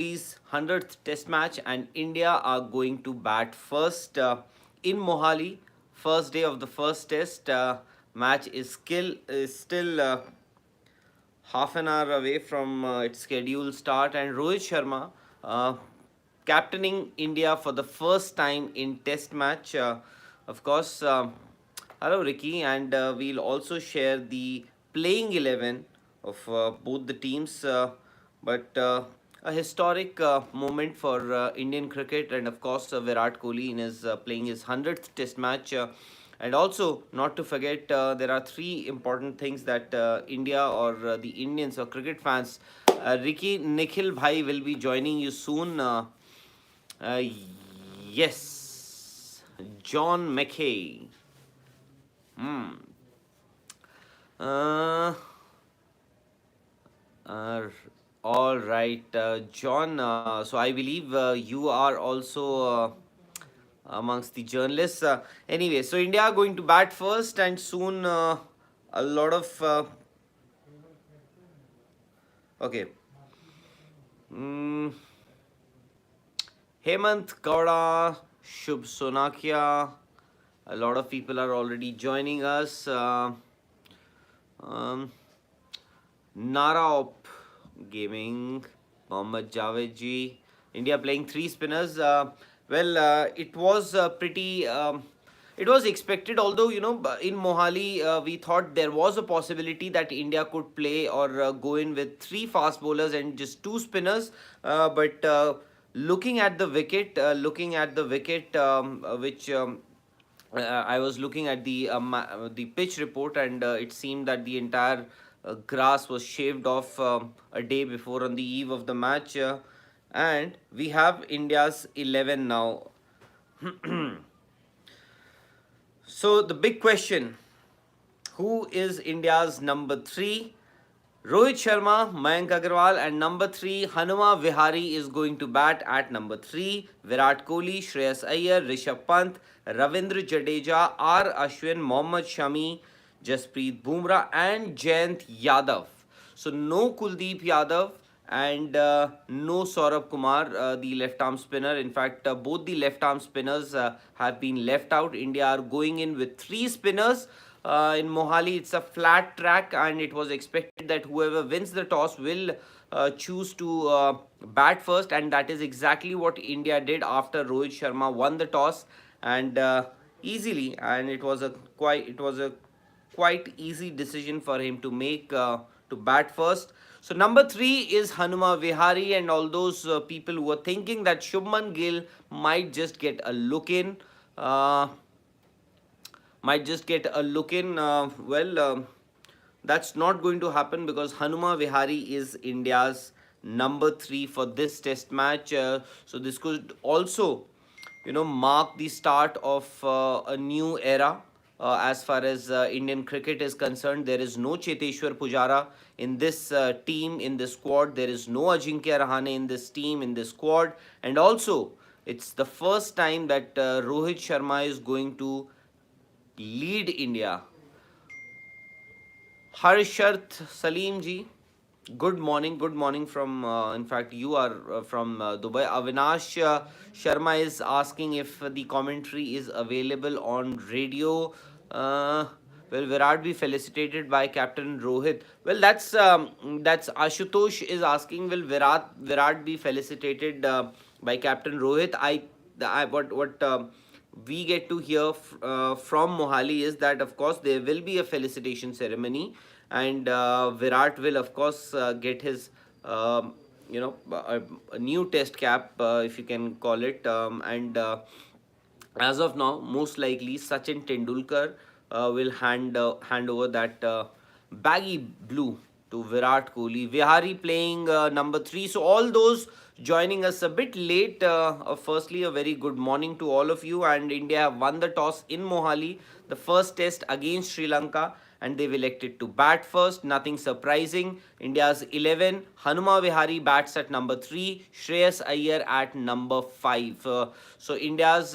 Kohli's 100th Test match, and India are going to bat first in Mohali. First day of the first Test match is still half an hour away from its scheduled start, and Rohit Sharma uh, captaining India for the first time in Test match. Of course, hello Ricky, and we'll also share the playing 11 of both the teams. But a historic moment for Indian cricket, and of course Virat Kohli in his playing his 100th Test match. And also, not to forget, there are three important things that India or the Indians or cricket fans, Ricky Nikhil Bhai will be joining you soon. Uh, yes, John McKay. Hmm. Uh, uh, all right, John. So I believe you are also amongst the journalists. Anyway, so India are going to bat first, and soon a lot of okay. Mm, Hemant Gowda, Shubh Sonakia. A lot of people are already joining us. Um, Nara Op Gaming, Mohammad Javed ji. India playing three spinners. It was pretty. It was expected, although in Mohali we thought there was a possibility that India could play or go in with three fast bowlers and just two spinners. But looking at the wicket, which I was looking at the pitch report, and it seemed that the entire grass was shaved off a day before on the eve of the match, and we have India's 11 now. So the big question: who is India's number three? Rohit Sharma, Mayank Agarwal, and number three, Hanuma Vihari is going to bat at number three. Virat Kohli, Shreyas Iyer, Rishabh Pant, Ravindra Jadeja, R. Ashwin, Mohammad Shami, Jasprit Bumrah, and Jayant Yadav. So no Kuldeep Yadav and no Saurabh Kumar, the left arm spinner. In fact, both the left arm spinners have been left out. India are going in with three spinners. In Mohali, it's a flat track, and it was expected that whoever wins the toss will choose to bat first, and that is exactly what India did after Rohit Sharma won the toss, and easily, and it was a quite easy decision for him to make, to bat first. So number three is Hanuma Vihari, and all those people who were thinking that Shubman Gill might just get a look in. Uh, might just get a look in. That's not going to happen because Hanuma Vihari is India's number three for this test match. So this could also, mark the start of a new era. As far as Indian cricket is concerned, there is no Cheteshwar Pujara in this team, in this squad. There is no Ajinkya Rahane in this team, in this squad. And also, it's the first time that Rohit Sharma is going to lead India. Harshat Salim ji, good morning. Good morning from, in fact, you are from Dubai. Avinash Sharma is asking if the commentary is available on radio. Will Virat be felicitated by Captain Rohit? Well, that's Ashutosh is asking. Will Virat be felicitated by Captain Rohit? What we get to hear from Mohali is that, of course, there will be a felicitation ceremony, and Virat will, of course, get his a new test cap, if you can call it, and as of now, most likely Sachin Tendulkar will hand over that baggy blue to Virat Kohli. Vihari playing number three. So all those joining us a bit late. Firstly, a very good morning to all of you. And India have won the toss in Mohali, the first test against Sri Lanka, and they've elected to bat first. Nothing surprising. India's 11. Hanuma Vihari bats at number 3. Shreyas Iyer at number 5. So India's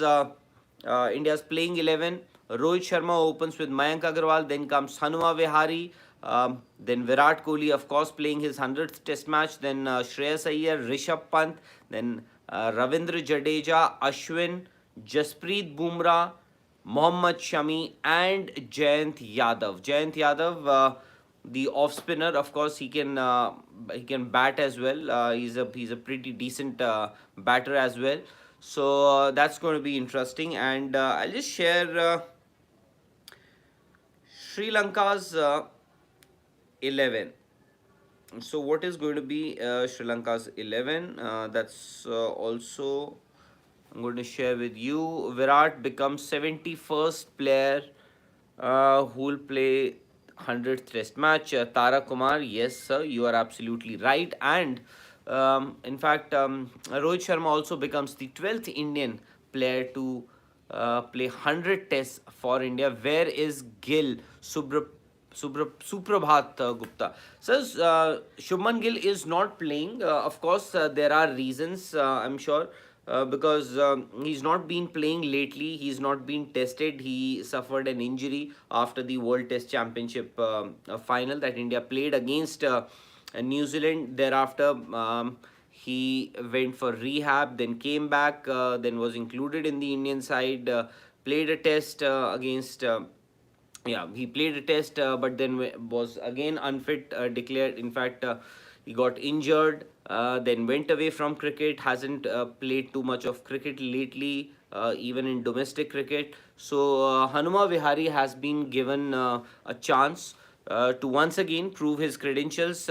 playing 11. Rohit Sharma opens with Mayank Agarwal. Then comes Hanuma Vihari. Then Virat Kohli, of course, playing his 100th Test match. Then Shreyas Iyer, Rishabh Pant, then Ravindra Jadeja, Ashwin, Jasprit Bumrah, Mohammad Shami, and Jayant Yadav. Jayant Yadav, the off spinner, of course, he can bat as well. He's a pretty decent batter as well. So that's going to be interesting. And I'll just share Sri Lanka's 11. So what is going to be Sri Lanka's 11? That's also I'm going to share with you. Virat becomes 71st player who will play 100th Test match. Tara Kumar, yes, sir, you are absolutely right. And in fact, Rohit Sharma also becomes the 12th Indian player to play 100 Tests for India. Where is Gill? Suprabhat Gupta says Shubhman Gill is not playing. Of course, there are reasons, I'm sure, because he's not been playing lately. He's not been tested. He suffered an injury after the World Test Championship final that India played against New Zealand. Thereafter, he went for rehab, then came back, then was included in the Indian side, played a test against. Yeah, he played a test, but then was again unfit, declared. In fact, he got injured, then went away from cricket. Hasn't played too much of cricket lately, even in domestic cricket. So Hanuma Vihari has been given a chance to once again prove his credentials.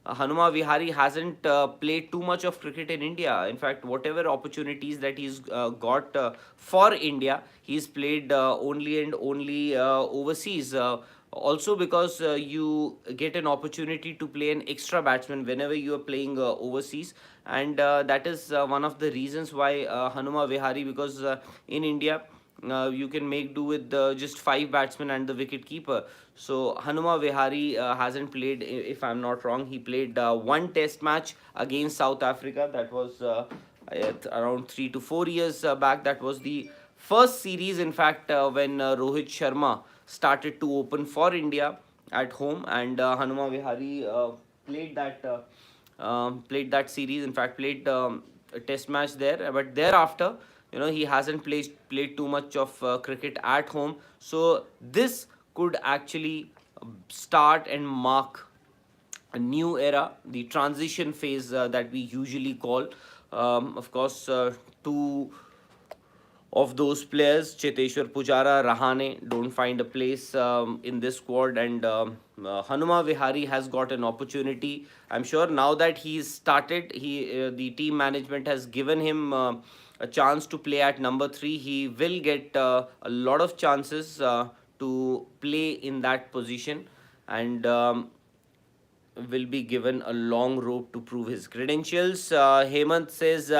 Hanuma Vihari hasn't played too much of cricket in India. In fact, whatever opportunities that he's got for India, he's played only and only overseas. Also, because you get an opportunity to play an extra batsman whenever you are playing overseas, and that is one of the reasons why Hanuma Vihari, because in India you can make do with just 5 batsmen and the wicket keeper. So Hanuma Vihari hasn't played, if I'm not wrong. He played one Test match against South Africa. That was around 3 to 4 years back. That was the first series, in fact, when Rohit Sharma started to open for India at home, and Hanuma Vihari played that series. In fact, played a Test match there, but thereafter, he hasn't played too much of cricket at home. So this could actually start and mark a new era, the transition phase that we usually call. Of course, two of those players, Cheteshwar Pujara, Rahane, don't find a place in this squad, and Hanuma Vihari has got an opportunity. I'm sure now that he's started, the team management has given him a chance to play at number 3. He will get a lot of chances to play in that position, and will be given a long rope to prove his credentials. Hemant says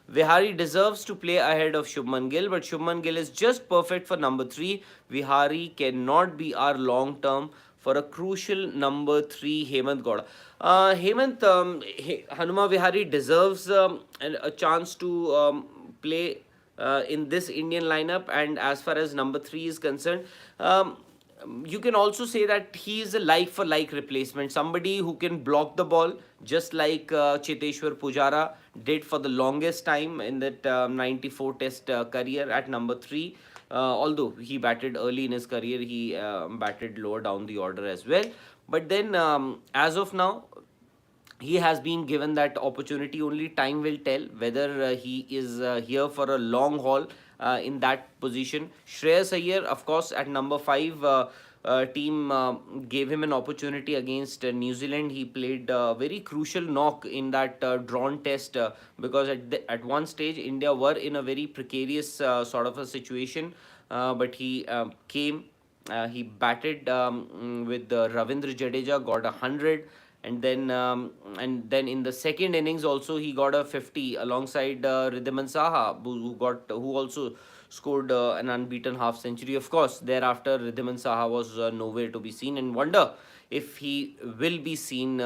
Vihari deserves to play ahead of Shubman Gill, but Shubman Gill is just perfect for number 3. Vihari cannot be our long term for a crucial number 3. Hemant Gowda. Hemant, Hanuma Vihari deserves a chance to play in this Indian lineup, and as far as number 3 is concerned, you can also say that he is a like for like replacement, somebody who can block the ball just like Cheteshwar Pujara did for the longest time in that 94 Test career at number 3. Although he batted early in his career, he batted lower down the order as well. But then, as of now, he has been given that opportunity. Only time will tell whether he is here for a long haul in that position. Shreyas Iyer, of course, at number 5, team gave him an opportunity against New Zealand. He played a very crucial knock in that drawn test, because at one stage India were in a very precarious sort of a situation, but he came. He batted with Ravindra Jadeja, got 100, and then in the second innings also he got a 50 alongside Ridhiman Saha, who also scored an unbeaten half century. Of course, thereafter Ridhiman Saha was nowhere to be seen, and wonder if he will be seen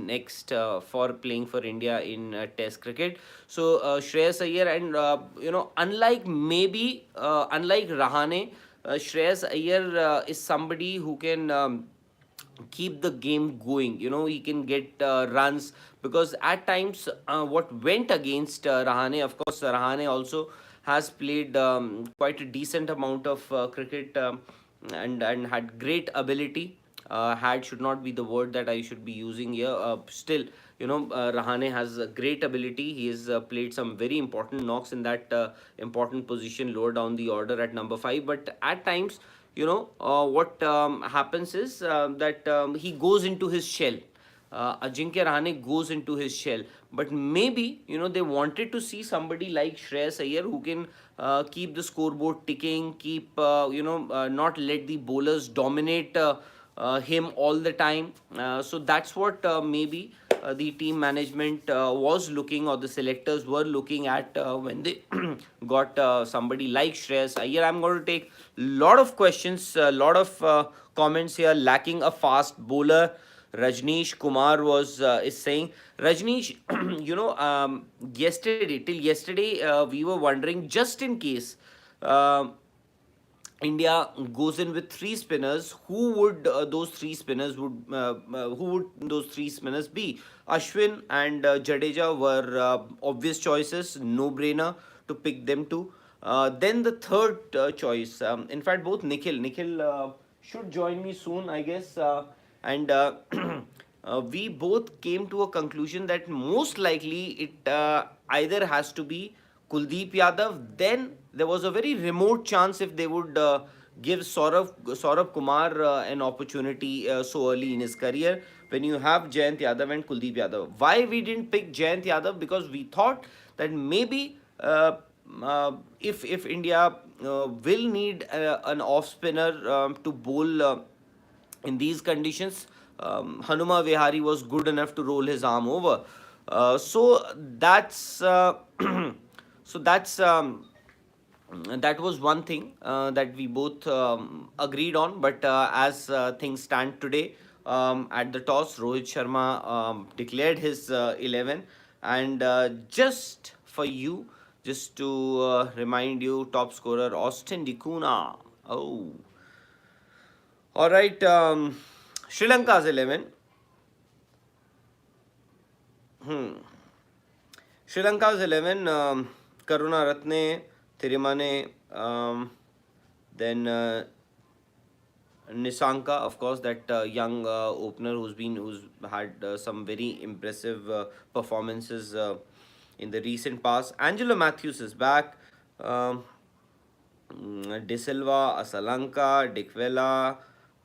next for playing for India in Test cricket. So Shreyas Iyer, and unlike Rahane, Shreyas Iyer is somebody who can keep the game going. He can get runs, because at times what went against Rahane, of course, Rahane also has played quite a decent amount of cricket, and had great ability. Had should not be the word that I should be using here. Still, Rahane has a great ability. He has played some very important knocks in that important position lower down the order at number 5. But at times, what happens is that he goes into his shell. Ajinkya Rahane goes into his shell. But maybe, they wanted to see somebody like Shreyas Iyer who can keep the scoreboard ticking, keep, not let the bowlers dominate him all the time. So that's what maybe the team management was looking, or the selectors were looking at when they got somebody like Shreyas Iyer. I'm going to take a lot of questions, a lot of comments here. Lacking a fast bowler, Rajneesh Kumar was is saying. Rajneesh, yesterday, till yesterday, we were wondering, just in case uh, India goes in with three spinners, who would those three spinners be? Ashwin and Jadeja were obvious choices, no brainer to pick them two. Then the third choice, in fact, both Nikhil should join me soon, I guess, and we both came to a conclusion that most likely it either has to be Kuldeep Yadav. Then there was a very remote chance if they would give Saurabh Kumar an opportunity so early in his career. When you have Jayant Yadav and Kuldeep Yadav, why we didn't pick Jayant Yadav? Because we thought that maybe if India will need an off spinner to bowl in these conditions, Hanuma Vihari was good enough to roll his arm over. So that's so that's that was one thing that we both agreed on. But as things stand today, at the toss, Rohit Sharma declared his 11, and just for you, just to remind you, top scorer Austin Dikuna. Oh, all right. Sri Lanka's 11. Hmm. Sri Lanka's 11. Karuna Ratne, Thirimane, then Nisanka, of course, that young opener who's had some very impressive performances in the recent past. Angelo Matthews is back. De Silva, Asalanka, Dikvela,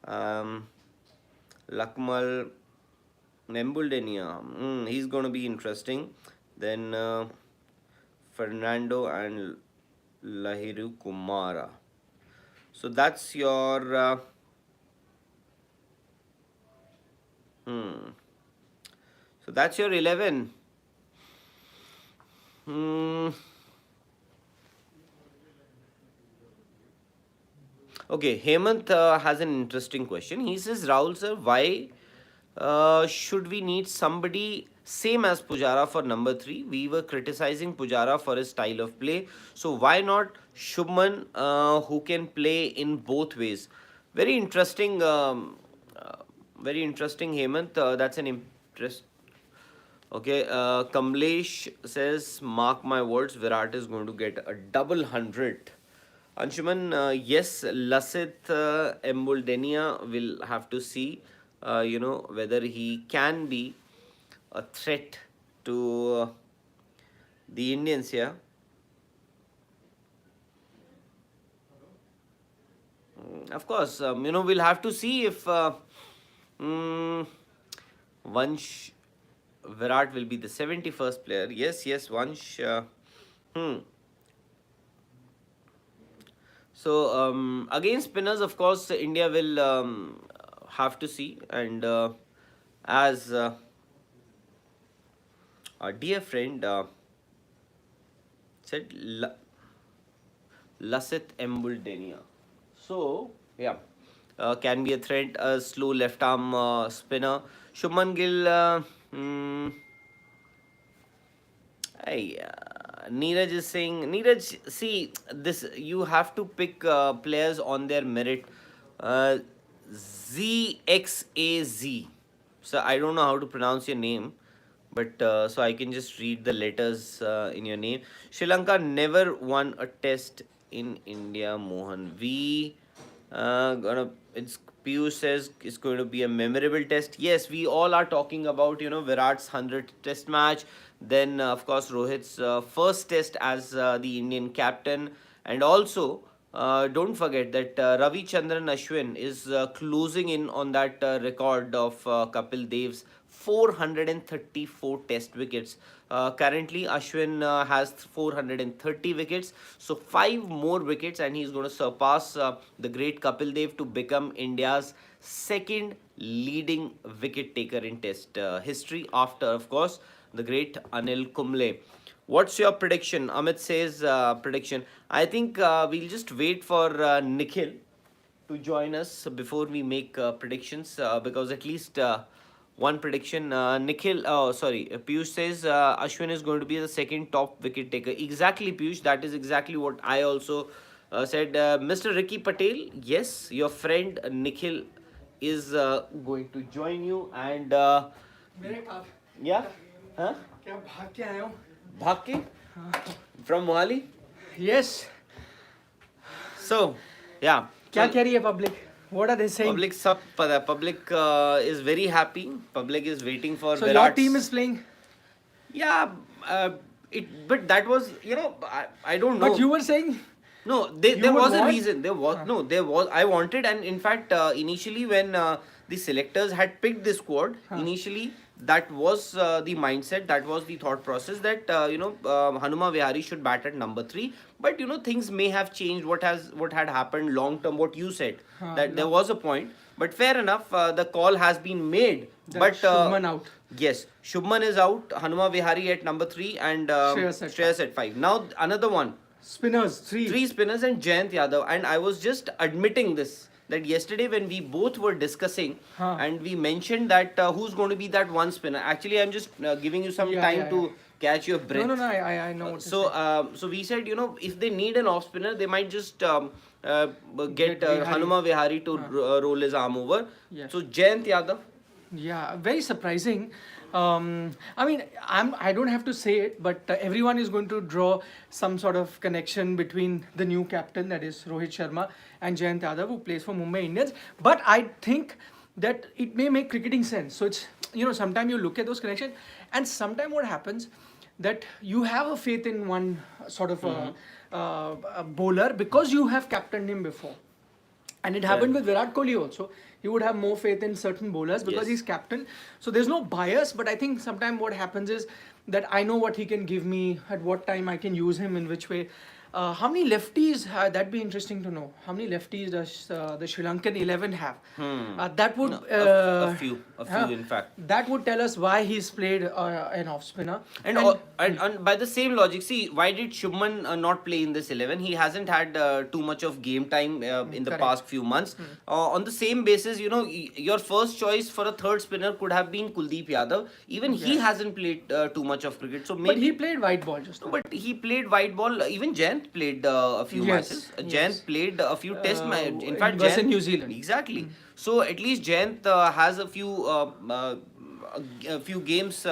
um, Lakmal, Nembuldenia. He's going to be interesting. Then Fernando and Lahiru Kumara. So that's your. So that's your 11. Hmm. Okay, Hemant has an interesting question. He says, Rahul sir, why should we need somebody same as Pujara for number 3? We were criticizing Pujara for his style of play. So why not Shubman, who can play in both ways? Very interesting. Very interesting, Hemant. That's an interest. Okay, Kamlesh says, mark my words, Virat is going to get a double hundred. Anshuman, yes, Lasith Embuldenia will have to see, whether he can be a threat to the Indians here. Of course, we'll have to see if Vansh Virat will be the 71st player. Yes, Vansh. Hmm. So against spinners, of course, India will have to see. And as our dear friend said, Lasith Embuldenia. So yeah, can be a threat. A slow left arm spinner. Shubman Gill. Hey, Neeraj is saying, Neeraj, see, this you have to pick players on their merit. Uh, ZXAZ. So I don't know how to pronounce your name, but so I can just read the letters in your name. Sri Lanka never won a test in India, Mohan. We gonna it's Piyush says it's going to be a memorable test. Yes, we all are talking about Virat's 100th test match. Then of course Rohit's first test as the Indian captain, and also don't forget that Ravi Chandran Ashwin is closing in on that record of Kapil Dev's 434 test wickets. Currently, Ashwin has 430 wickets, so 5 more wickets, and he's going to surpass the great Kapil Dev to become India's second leading wicket taker in Test history, after, of course, the great Anil Kumble. What's your prediction? Amit says prediction. I think we'll just wait for Nikhil to join us before we make predictions, because at least one prediction. Nikhil, oh sorry, Piyush says Ashwin is going to be the second top wicket taker. Exactly, Piyush. That is exactly what I also said. Mr. Ricky Patel, yes, your friend Nikhil is going to join you, and yeah, huh? भाग के from Mohali. Yes. So, yeah. क्या कह रही है public? What are they saying? Public सब पता है. Public is very happy. Public is waiting for So Virat's. your team is playing? Yeah, but that was, I don't know. But you were saying? No, there was a reason. There was no. There was. I wanted, and in fact, initially when the selectors had picked this squad, initially that was the mindset. That was the thought process that Hanuma Vihari should bat at number 3. But things may have changed. What had happened long term? What you said, that there was a point. But fair enough. The call has been made. But Shubhman out. Yes, Shubman is out. Hanuma Vihari at number 3, and Shreyas at 5. Now another one. Spinners, 3. 3 spinners and Jayant Yadav. And I was just admitting this, that yesterday when we both were discussing and we mentioned that who's going to be that one spinner. Actually, I'm just giving you some time to catch your breath. No, I know what So we said, if they need an off spinner, they might just get Hanuma Vihari to roll his arm over. Yes. So Jayant Yadav. Yeah, very surprising. I mean, I don't have to say it, but everyone is going to draw some sort of connection between the new captain, that is Rohit Sharma, and Jayant Yadav, who plays for Mumbai Indians. But I think that it may make cricketing sense. So it's, sometimes you look at those connections, and sometimes what happens, that you have a faith in one sort of a bowler because you have captained him before. And it happened with Virat Kohli also. He would have more faith in certain bowlers because he's captain. So there's no bias, but I think sometimes what happens is that I know what he can give me, at what time I can use him, in which way. How many lefties, that'd be interesting to know. How many lefties does the Sri Lankan 11 have? That would... a few in fact. That would tell us why he's played an off-spinner. And by the same logic, see, why did Shubman not play in this 11? He hasn't had too much of game time in the past few months. On the same basis, your first choice for a third spinner could have been Kuldeep Yadav. Even he hasn't played too much of cricket. So maybe, but he played white ball just now. But he played white ball. Even Jayant played a few matches. Jayant played a few test matches. In fact, Jayant in New Zealand. Exactly. So at least Jayant has a few games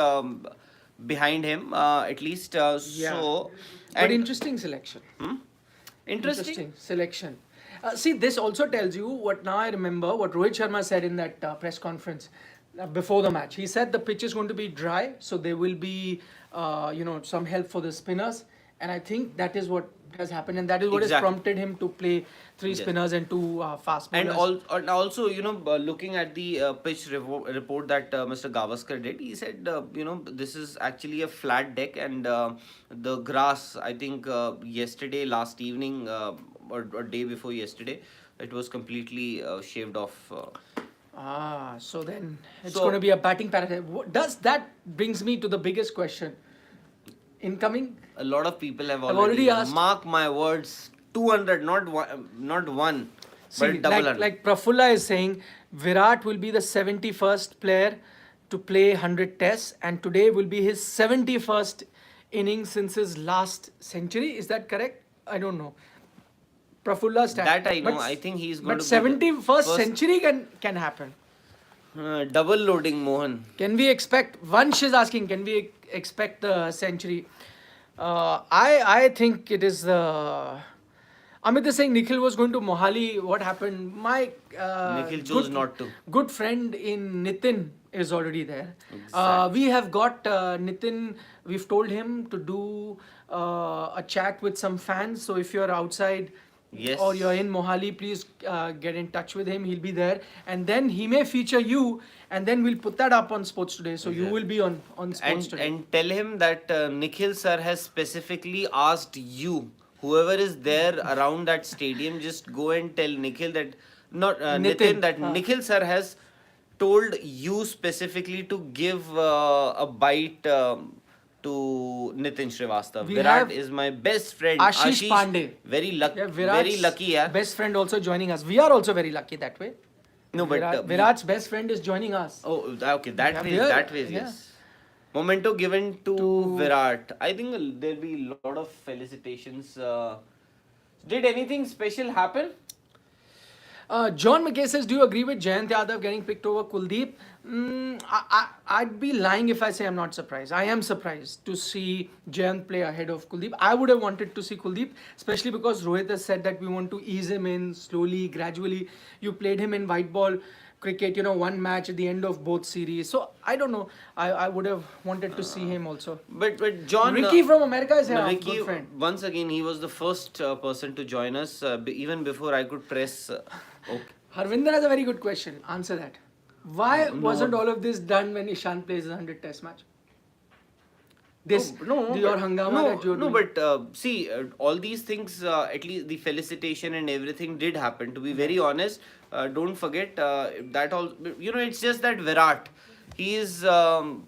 behind him, at least. So, but interesting selection. Interesting selection. See, this also tells you what now I remember what Rohit Sharma said in that press conference before the match. He said the pitch is going to be dry, so there will be some help for the spinners. And I think that is what has happened, and that is what has prompted him to play 3 spinners and 2 fast bowlers. And also, looking at the pitch report that Mr. Gavaskar did, he said, this is actually a flat deck, and the grass, I think yesterday, last evening, or day before yesterday, it was completely shaved off. So then it's going to be a batting pattern. That brings me to the biggest question. Incoming? A lot of people have already asked. Mark my words, 200, not one, but double 100. Like Prafulla is saying, Virat will be the 71st player to play 100 tests, and today will be his 71st innings since his last century. Is that correct? I don't know. Prafulla stat. That I know. But, I think he's going but to be the 71st first century can happen. double loading Mohan. Can we expect? Vansh is asking, can we expect the century? I think it is the. Amit is saying Nikhil was going to Mohali. What happened? My Nikhil chose not to. good friend in Nitin is already there. Exactly. We have got Nitin. We've told him to do a chat with some fans. So if you're outside Yes. or you're in Mohali, please get in touch with him. He'll be there, and then he may feature you, and then we'll put that up on Sports Today. So you will be on Sports Today. And tell him that Nikhil sir has specifically asked you, whoever is there around that stadium, just go and tell Nikhil that, not Nitin, that Nikhil sir has told you specifically to give a bite to Nitin Srivastav. We Virat have is my best friend. Ashish Pandey. Very lucky. Yeah, Very lucky, yeah. best friend also joining us. We are also very lucky that way. No, but Virat's best friend is joining us. oh, okay. That Yeah, way, we are- that way, yeah. yes. Memento given to To- Virat. I think there'll be a lot of felicitations. Did anything special happen? John McKay says, do you agree with Jayant Yadav getting picked over Kuldeep? I'd be lying if I say I'm not surprised. I am surprised to see Jayant play ahead of Kuldeep. I would have wanted to see Kuldeep, especially because Rohit has said that we want to ease him in slowly, gradually. You played him in white ball cricket, one match at the end of both series. So I don't know. I would have wanted to see him also. But John... Ricky from America is here, Ricky, good friend. once again, he was the first person to join us, even before I could press... okay. Harvinder has a very good question. Answer that. Why wasn't all of this done when Ishan plays a 100 test match? Your hangama that you're doing. But see, all these things, at least the felicitation and everything did happen. To be very honest, don't forget that all. It's just that Virat, he is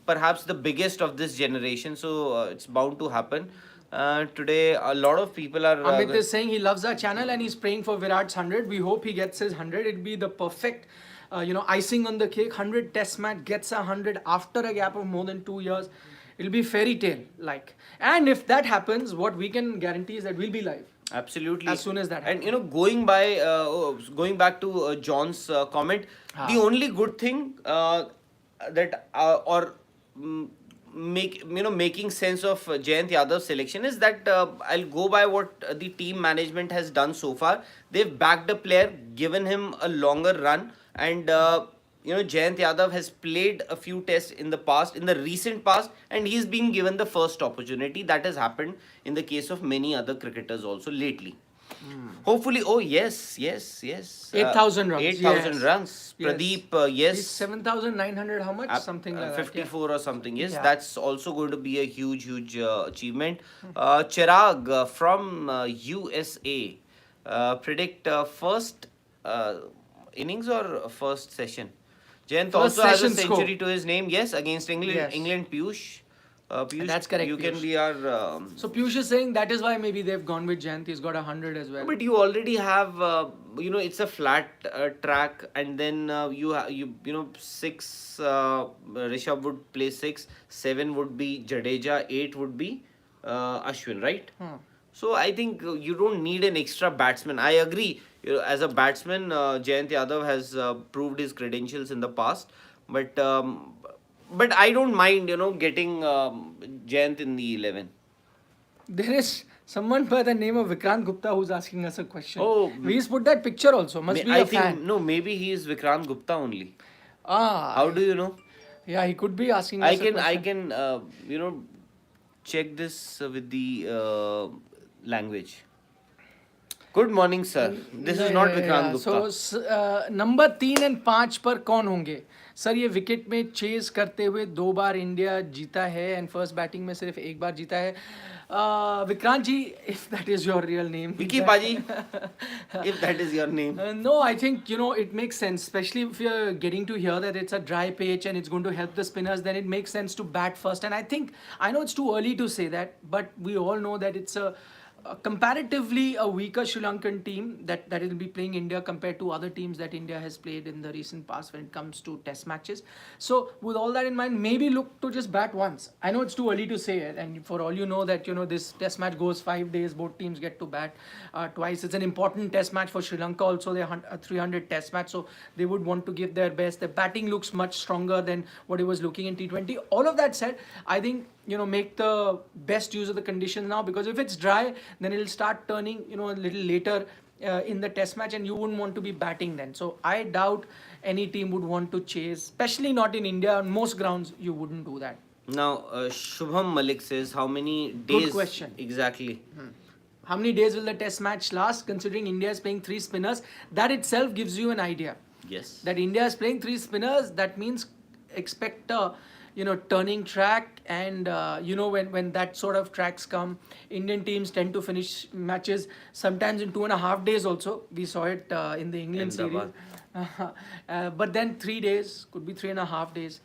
perhaps the biggest of this generation, so it's bound to happen. Today, a lot of people are. Amit is saying he loves our channel and he's praying for Virat's 100. We hope he gets his 100. It'd be the perfect, icing on the cake. 100 test match, gets a 100 after a gap of more than 2 years. It'll be fairy tale like. And if that happens, what we can guarantee is that we'll be live. Absolutely. As soon as that happens. And going back to John's comment, the only good thing making sense of Jayant Yadav's selection is that I'll go by what the team management has done so far. They've backed a player, given him a longer run, and Jayant Yadav has played a few tests in the recent past, and he's been given the first opportunity. That has happened in the case of many other cricketers also lately. Hopefully, oh yes. 8,000 runs. 8,000 yes. runs. Yes. Pradeep, yes. He's 7,900, how much? Something like 54 that. or something. Yes, Yeah. that's also going to be a huge achievement. Chirag from USA, predict first innings or first session. Jayant First also has a session century score. to his name. Yes, against England. Yes. England, Piyush. Piyush, That's correct, You can Piyush. be our. So Piyush is saying that is why maybe they've gone with Jayant. He's got 100 as well. But you already have, it's a flat track, and then six. Rishabh would play 6, 7 would be Jadeja, 8 would be Ashwin, right? So I think you don't need an extra batsman. I agree. As a batsman, Jayant Yadav has proved his credentials in the past, but I don't mind, getting Jayant in the 11. There is someone by the name of Vikrant Gupta who's asking us a question. Oh, He's put that picture also. Must be I a think fan. no, maybe he is Vikrant Gupta only. Ah. How do you know? Yeah, he could be asking I us a can question. check this with the language. Good morning, sir. This is not Vikrant Gupta. So number 3 और 5 पर कौन होंगे? Sir ये wicket में chase करते हुए 2 बार India जीता है एंड फर्स्ट बैटिंग में सिर्फ 1 बार जीता है. Vikrant ji, if that is your real name. Vicky Paji, if that is your name. No, I think, it makes sense, especially if you're getting to hear that it's a dry pitch and it's going to help the spinners, then it makes sense to bat first. And I know it's too early to say that, but we all know that it's a comparatively a weaker Sri Lankan team that will be playing India compared to other teams that India has played in the recent past when it comes to test matches. So with all that in mind, maybe look to just bat once. I know it's too early to say it, and for all you know that this test match goes 5 days, both teams get to bat twice. It's an important test match for Sri Lanka also. They're a 300 test match, so they would want to give their best. The batting looks much stronger than what it was looking in T20. All of that said, I think make the best use of the conditions now, because if it's dry, then it'll start turning a little later in the test match, and you wouldn't want to be batting then. So I doubt any team would want to chase, especially not in India. On most grounds you wouldn't do that. Now, Shubham Malik says, how many days? Good question. Exactly. How many days will the test match last, considering India is playing 3 spinners? That itself gives you an idea. Yes. That India is playing 3 spinners, that means expect a turning track, and when that sort of tracks come, Indian teams tend to finish matches sometimes in 2.5 days also. We saw it in the England series. But then 3 days, could be 3.5 days.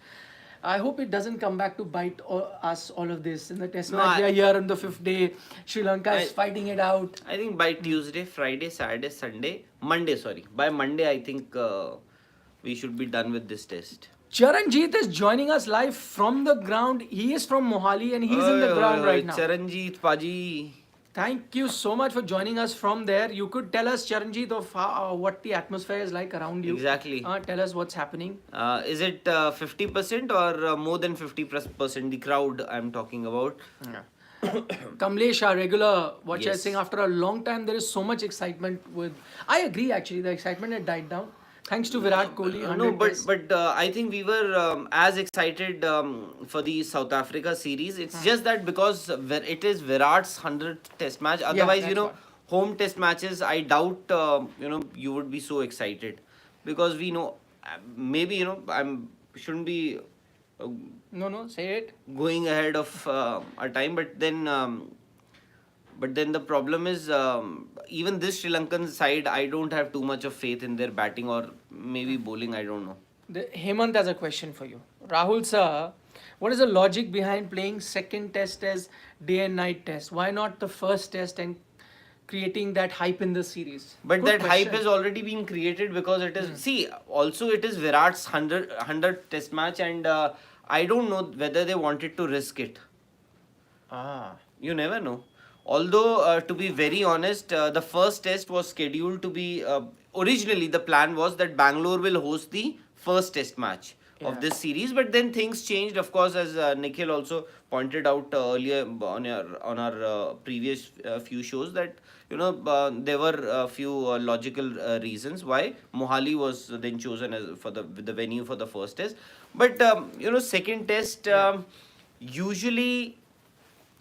I hope it doesn't come back to bite us, all of this. In the test match, we are here on the 5th day. Sri Lanka is fighting it out. I think by Tuesday, Friday, Saturday, Sunday, Monday, sorry. By Monday, I think we should be done with this test. Charanjit is joining us live from the ground. He is from Mohali and he's in the ground right now. Charanjit, Paji. Thank you so much for joining us from there. You could tell us, Charanjit, of what the atmosphere is like around you. Exactly. Tell us what's happening. Is it 50% or more than 50%? The crowd I'm talking about. Yeah. Kamlesh, our regular watcher, Yes. is saying after a long time there is so much excitement with. I agree, actually. The excitement had died down. Thanks to Virat Kohli. No, 100 tests. but I think we were as excited for the South Africa series. It's just that because it is Virat's 100th test match. Otherwise, that's what. home test matches, I doubt, you would be so excited. Because we know, maybe, shouldn't be No, say it. going ahead of our time. But then the problem is, even this Sri Lankan side, I don't have too much of faith in their batting or maybe bowling, I don't know. Hemant has a question for you. Rahul sir, what is the logic behind playing second test as day and night test? Why not the first test and creating that hype in the series? But Good that hype question. has already been created because it is... See, also it is Virat's 100th test match, and I don't know whether they wanted to risk it. You never know. Although, to be very honest, the first test was scheduled to be... originally, the plan was that Bangalore will host the first test match of this series, but then things changed, of course, as Nikhil also pointed out earlier on our previous few shows, that there were a few logical reasons why Mohali was then chosen as for the venue for the first test. But second test, usually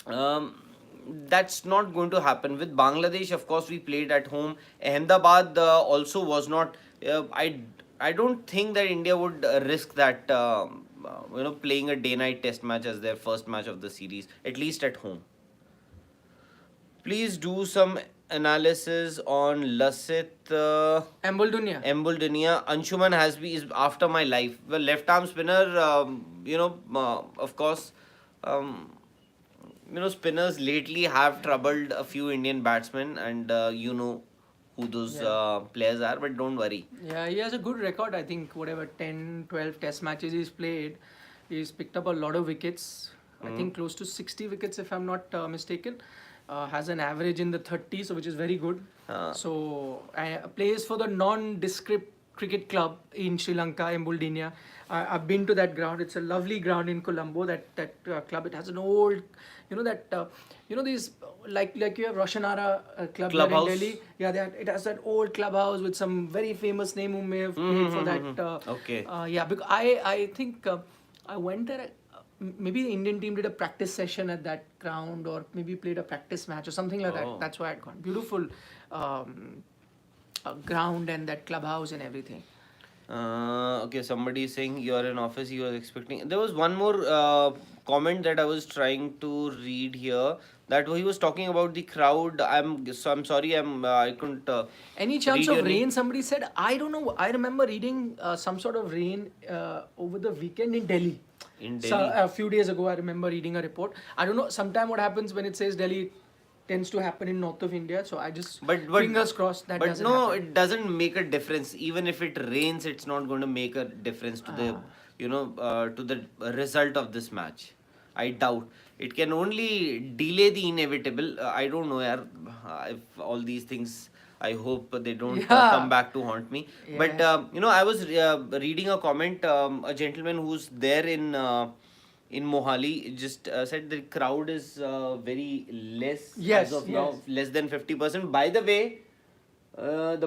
that's not going to happen. With Bangladesh, of course, we played at home. Ahmedabad also was not. I don't think that India would risk that. Playing a day-night test match as their first match of the series, at least at home. Please do some analysis on Lasith Emboldunia. Anshuman is after my life. Well, left arm spinner. Of course. Spinners lately have troubled a few Indian batsmen, and who those players are, but don't worry. Yeah, he has a good record. I think whatever 10, 12 test matches he's played, he's picked up a lot of wickets. I think close to 60 wickets if I'm not mistaken. Has an average in the 30s, which is very good. So plays for the non-descript cricket club in Sri Lanka, Emboldunia. I've been to that ground. It's a lovely ground in Colombo. That club. It has an old, these like you have Roshanara club here in Delhi. Yeah, it has that old clubhouse with some very famous name who may have played for that. Okay. Because I think I went there. Maybe the Indian team did a practice session at that ground, or maybe played a practice match or something like that. That's why I'd gone. Beautiful ground and that clubhouse and everything. Okay, somebody is saying you're in office. He was expecting. There was one more comment that I was trying to read here. That he was talking about the crowd. I'm sorry. I couldn't. Any chance of rain? Somebody said. I don't know. I remember reading some sort of rain over the weekend in Delhi. In Delhi. So, a few days ago, I remember reading a report. I don't know. Sometime what happens when it says Delhi, tends to happen in north of India. So I just But fingers crossed that but doesn't no, happen. it doesn't make a difference. Even if it rains, it's not going to make a difference to the Ah. to the result of this match. I doubt it can only delay the inevitable. I don't know, yaar, if all these things. I hope they don't come Yeah. back to haunt me. But Yes. I was reading a comment. A gentleman who's there in Mohali just said the crowd is very less as Yes. of Yes. now, less than 50%. By the way,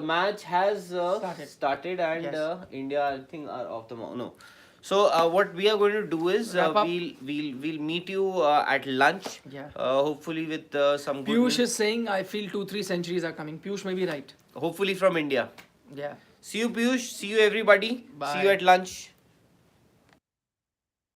the match has Started. started and Yes. India, I think, are off the no. So what we are going to do is Wrap up. we'll meet you at lunch. Yeah. Hopefully with some good Piyush news. is saying I feel 2-3 centuries are coming. Piyush may be right. Hopefully from India. Yeah. See you, Piyush. See you, everybody. See you Bye. at lunch.